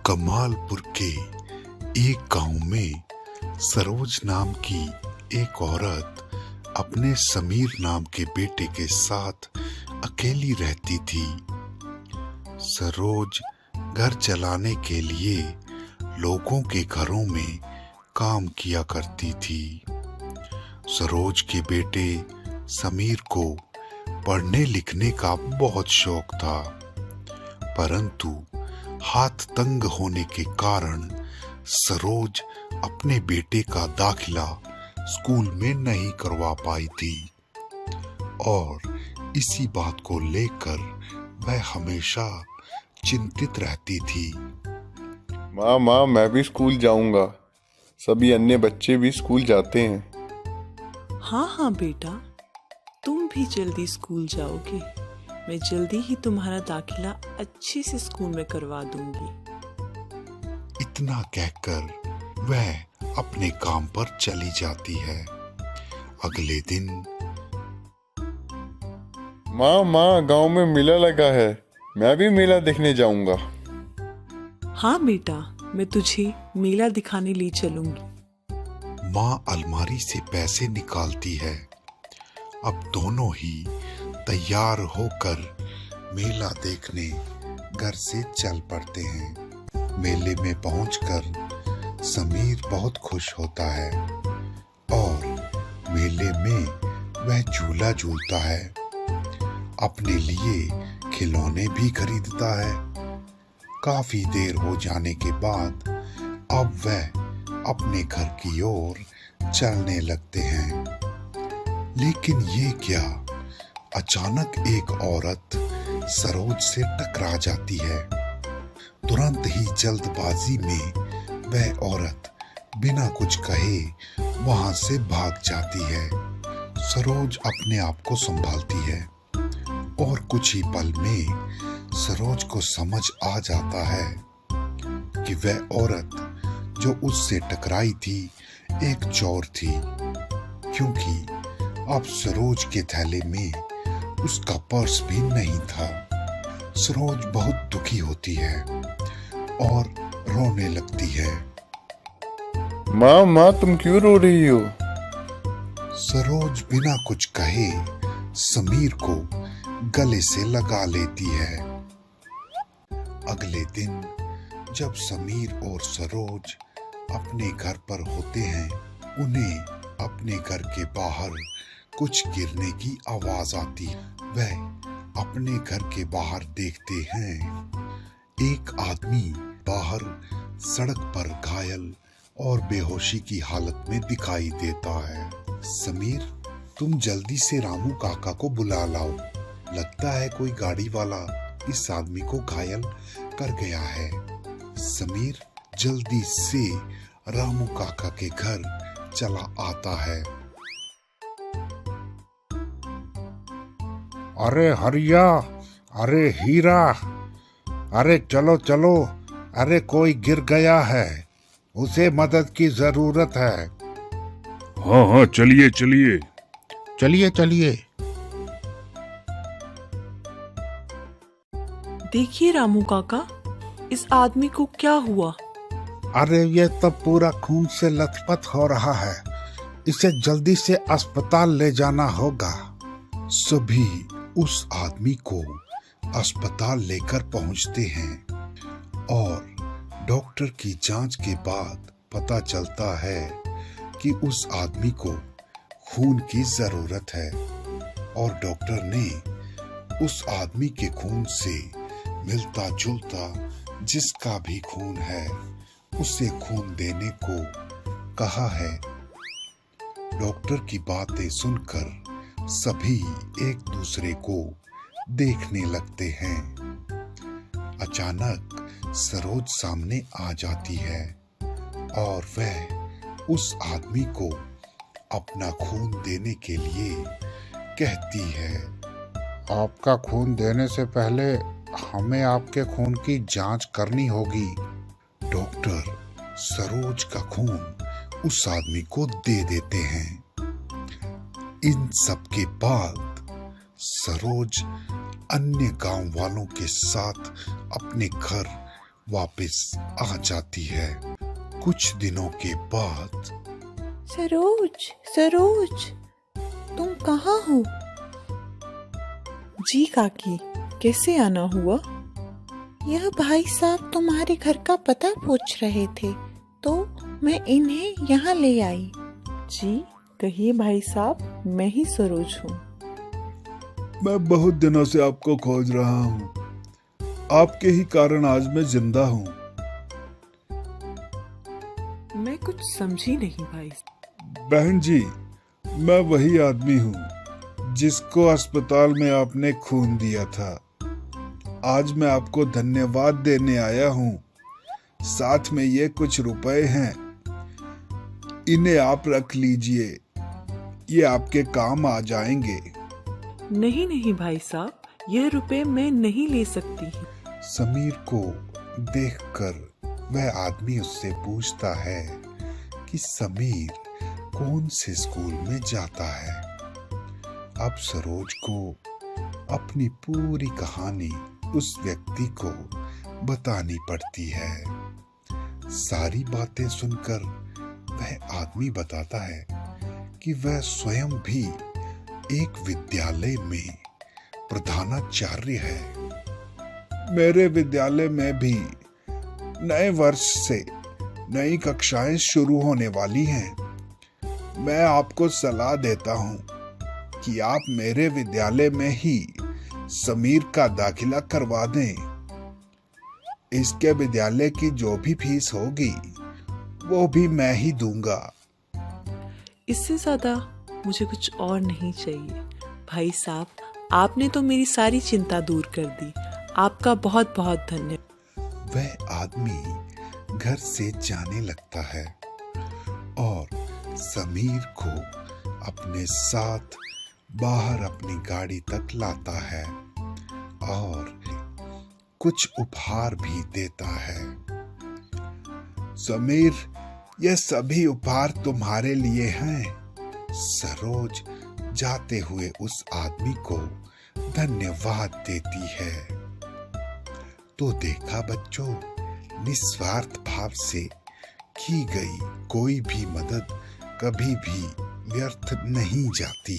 कमालपुर के एक गांव में सरोज नाम की एक औरत अपने समीर नाम के बेटे के साथ अकेली रहती थी। सरोज घर चलाने के लिए लोगों के घरों में काम किया करती थी। सरोज के बेटे समीर को पढ़ने लिखने का बहुत शौक था, परंतु हाथ तंग होने के कारण सरोज अपने बेटे का दाखिला स्कूल में नहीं करवा पाई थी और इसी बात को लेकर वह हमेशा चिंतित रहती थी। माँ मैं भी स्कूल जाऊंगा। सभी अन्य बच्चे भी स्कूल जाते हैं। हाँ बेटा, तुम भी जल्दी स्कूल जाओगे। मैं जल्दी ही तुम्हारा दाखिला अच्छे से स्कूल में करवा दूंगी। इतना कहकर वह अपने काम पर चली जाती है। अगले दिन माँ गांव में मेला लगा है, मैं भी मेला देखने जाऊंगा। हाँ बेटा, मैं तुझे मेला दिखाने ले चलूंगी। माँ अलमारी से पैसे निकालती है। अब दोनों ही तैयार होकर मेला देखने घर से चल पड़ते हैं। मेले में पहुंचकर समीर बहुत खुश होता है और मेले में वह झूला झूलता है, अपने लिए खिलौने भी खरीदता है। काफी देर हो जाने के बाद अब वह अपने घर की ओर चलने लगते हैं। लेकिन ये क्या, अचानक एक औरत सरोज से टकरा जाती है। तुरंत ही जल्दबाजी में वह औरत बिना कुछ कहे वहां से भाग जाती है। सरोज अपने आप को संभालती है और कुछ ही पल में सरोज को समझ आ जाता है कि वह औरत जो उससे टकराई थी एक चोर थी, क्योंकि अब सरोज के थैले में उसका पर्स भी नहीं था। सरोज बहुत दुखी होती है और रोने लगती है। माँ तुम क्यों रो रही हो? सरोज बिना कुछ कहे समीर को गले से लगा लेती है। अगले दिन जब समीर और सरोज अपने घर पर होते हैं, उन्हें अपने घर के बाहर कुछ गिरने की आवाज आती है। वह अपने घर के बाहर देखते हैं, एक आदमी बाहर सड़क पर घायल और बेहोशी की हालत में दिखाई देता है। समीर, तुम जल्दी से रामू काका को बुला लाओ। लगता है कोई गाड़ी वाला इस आदमी को घायल कर गया है। समीर जल्दी से रामू काका के घर चला आता है। अरे हरिया, अरे हीरा, अरे चलो चलो, अरे कोई गिर गया है, उसे मदद की जरूरत है। हाँ चलिए चलिए चलिए चलिए। देखिए रामू काका, इस आदमी को क्या हुआ? अरे ये तो पूरा खून से लथपथ हो रहा है, इसे जल्दी से अस्पताल ले जाना होगा। सभी उस आदमी को अस्पताल लेकर पहुंचते हैं और डॉक्टर की जांच के बाद पता चलता है कि उस आदमी को खून की जरूरत है और डॉक्टर ने उस आदमी के खून से मिलता जुलता जिसका भी खून है उसे खून देने को कहा है। डॉक्टर की बातें सुनकर सभी एक दूसरे को देखने लगते हैं। अचानक सरोज सामने आ जाती है और वह उस आदमी को अपना खून देने के लिए कहती है। आपका खून देने से पहले हमें आपके खून की जांच करनी होगी। डॉक्टर सरोज का खून उस आदमी को दे देते हैं। इन सब के बाद सरोज अन्य गांव वालों के साथ अपने घर वापस आ जाती है। कुछ दिनों के बाद सरोज, सरोज, तुम कहाँ हो? जी काकी, कैसे आना हुआ? यह भाई साहब तुम्हारे घर का पता पूछ रहे थे, तो मैं इन्हें यहाँ ले आई। जी कहिए भाई साहब, मैं ही सरोज हूँ। मैं बहुत दिनों से आपको खोज रहा हूँ। आपके ही कारण आज मैं जिंदा हूँ। मैं कुछ समझी नहीं भाई। बहन जी, मैं वही आदमी हूँ जिसको अस्पताल में आपने खून दिया था। आज मैं आपको धन्यवाद देने आया हूँ। साथ में ये कुछ रुपए हैं, इन्हें आप रख लीजिए, ये आपके काम आ जाएंगे। नहीं नहीं भाई साहब, यह रुपए मैं नहीं ले सकती। समीर को देखकर वह आदमी उससे पूछता है कि समीर कौन से स्कूल में जाता है। अब सरोज को अपनी पूरी कहानी उस व्यक्ति को बतानी पड़ती है। सारी बातें सुनकर वह आदमी बताता है कि वह स्वयं भी एक विद्यालय में प्रधानाचार्य है। मेरे विद्यालय में भी नए वर्ष से नई कक्षाएं शुरू होने वाली हैं। मैं आपको सलाह देता हूं कि आप मेरे विद्यालय में ही समीर का दाखिला करवा दें। इसके विद्यालय की जो भी फीस होगी वो भी मैं ही दूंगा। इससे ज्यादा मुझे कुछ और नहीं चाहिए। भाई साहब, आपने तो मेरी सारी चिंता दूर कर दी। आपका बहुत बहुत धन्यवाद। वह आदमी घर से जाने लगता है और समीर को अपने साथ बाहर अपनी गाड़ी तक लाता है और कुछ उपहार भी देता है। समीर, ये सभी उपहार तुम्हारे लिए हैं। सरोज जाते हुए उस आदमी को धन्यवाद देती है। तो देखा बच्चों, निस्वार्थ भाव से की गई कोई भी मदद कभी भी व्यर्थ नहीं जाती।